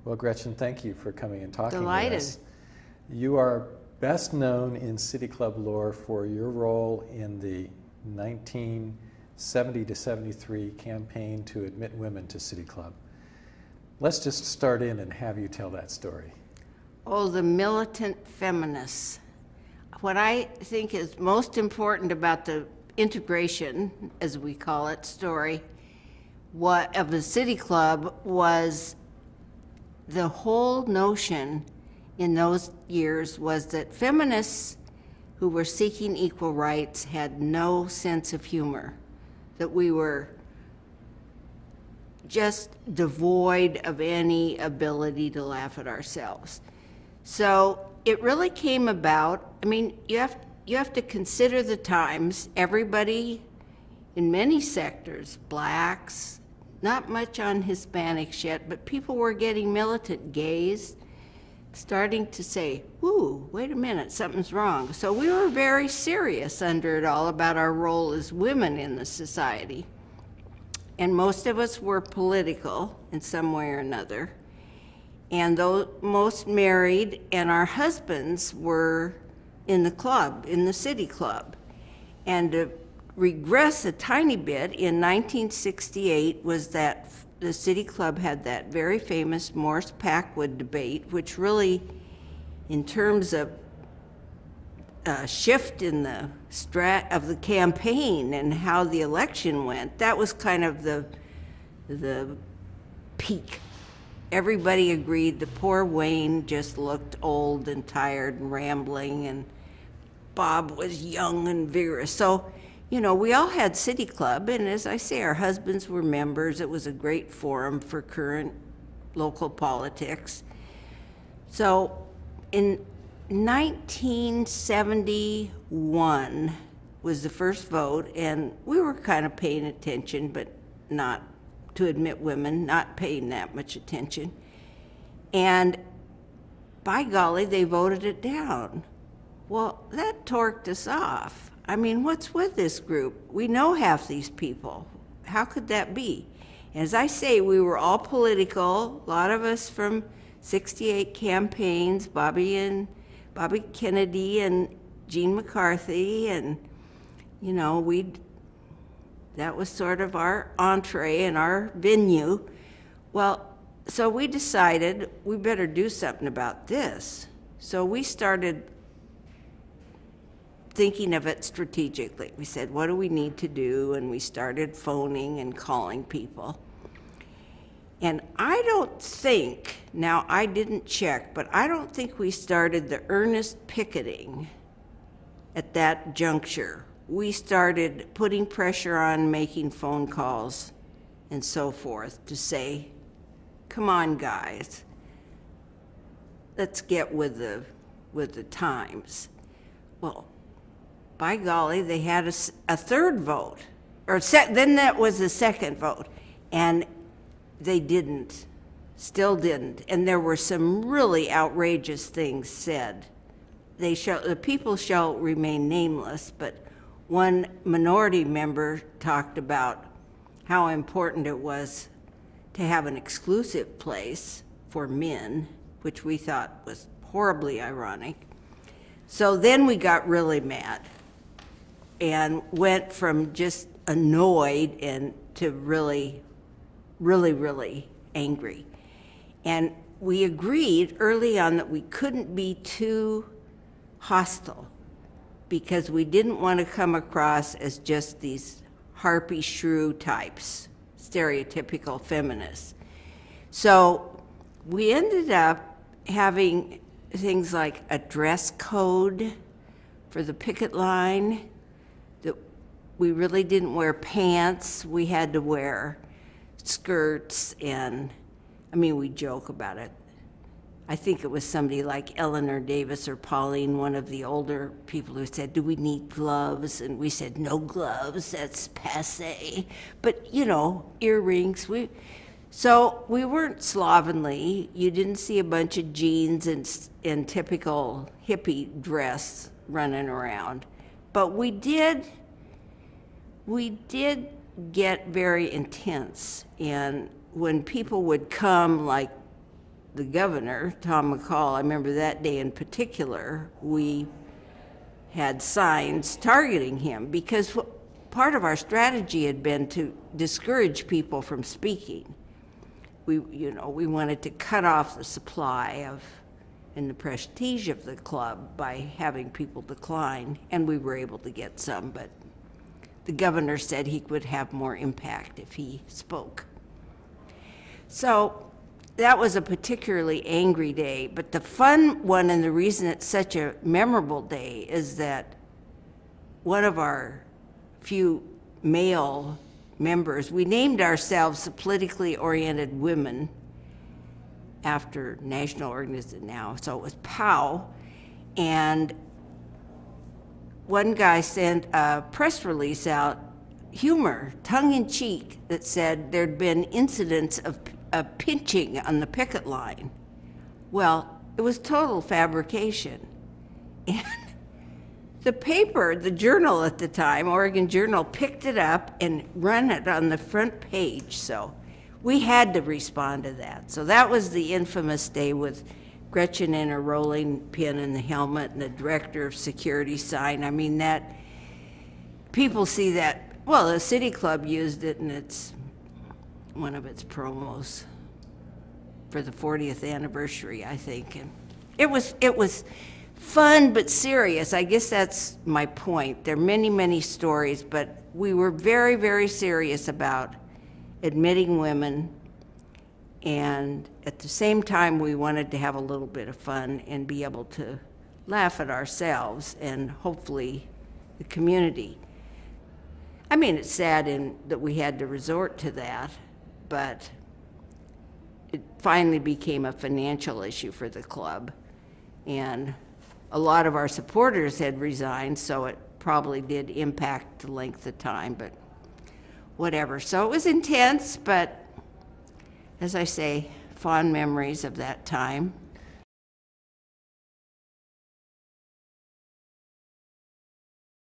Well, Gretchen, thank you for coming and talking Delighted. with us. You are best known in City Club lore for your role in the 1970 to 73 campaign to admit women to City Club. Let's just start in and have you tell that story. Oh, the militant feminists. What I think is most important about the integration, as we call it, story of the City Club was the whole notion in those years was that feminists who were seeking equal rights had no sense of humor, that we were just devoid of any ability to laugh at ourselves. So it really came about, I mean, you have to consider the times. Everybody in many sectors, blacks, not much on Hispanics yet, but people were getting militant, gays, starting to say, ooh, wait a minute, something's wrong. So we were very serious under it all about our role as women in the society. And most of us were political in some way or another. And those most married, and our husbands were in the club, in the City Club. And to regress a tiny bit, in 1968 was that the City Club had that very famous Morse-Packwood debate, which really, in terms of a shift in the of the campaign and how the election went, that was kind of the peak. Everybody agreed that poor Wayne just looked old and tired and rambling, and Bob was young and vigorous. So, you know, we all had City Club, and as I say, our husbands were members. It was a great forum for current local politics. So in 1971 was the first vote, and we were kind of paying attention, but not to admit women, not paying that much attention. And by golly, they voted it down. Well, that torqued us off. I mean, what's with this group? We know half these people. How could that be? As I say, we were all political, a lot of us from 68 campaigns, Bobby Kennedy and Gene McCarthy, and, you know, that was sort of our entree and our venue. Well, so we decided we better do something about this. So we started thinking of it strategically. We said, what do we need to do? And we started phoning and calling people. And I don't think, now I didn't check, but I don't think we started the earnest picketing at that juncture. We started putting pressure on, making phone calls and so forth to say, come on guys, let's get with the times. Well, by golly, they had a third vote, then that was the second vote, and they didn't, still didn't, and there were some really outrageous things said. The people shall remain nameless, but one minority member talked about how important it was to have an exclusive place for men, which we thought was horribly ironic. So then we got really mad and went from just annoyed and to really, really, really angry. And we agreed early on that we couldn't be too hostile because we didn't want to come across as just these harpy shrew types, stereotypical feminists. So we ended up having things like a dress code for the picket line, that we really didn't wear pants. We had to wear skirts, and I mean, we joke about it. I think it was somebody like Eleanor Davis or Pauline, one of the older people, who said, do we need gloves? And we said, no gloves, that's passé. But, you know, earrings. So we weren't slovenly. You didn't see a bunch of jeans and typical hippie dress running around. But we did get very intense. And when people would come, like the governor, Tom McCall, I remember that day in particular, we had signs targeting him because part of our strategy had been to discourage people from speaking. We wanted to cut off the supply of and the prestige of the club by having people decline, and we were able to get some, but the governor said he would have more impact if he spoke. So that was a particularly angry day, but the fun one and the reason it's such a memorable day is that one of our few male members, we named ourselves the Politically Oriented Women after national organization now, so it was POW, and one guy sent a press release out, humor, tongue-in-cheek, that said there'd been incidents of pinching on the picket line. Well, it was total fabrication. And the paper, the Journal at the time, Oregon Journal, picked it up and ran it on the front page, so we had to respond to that. So that was the infamous day with Gretchen in her rolling pin in the helmet and the director of security sign. I mean, that, people see that, well, the City Club used it in one of its promos for the 40th anniversary, I think. And it was fun but serious. I guess that's my point. There are many, many stories, but we were very, very serious about admitting women, and at the same time we wanted to have a little bit of fun and be able to laugh at ourselves and hopefully the community. I mean, it's sad that we had to resort to that, but it finally became a financial issue for the club, and a lot of our supporters had resigned, so it probably did impact the length of time, but whatever. So it was intense, but as I say, fond memories of that time.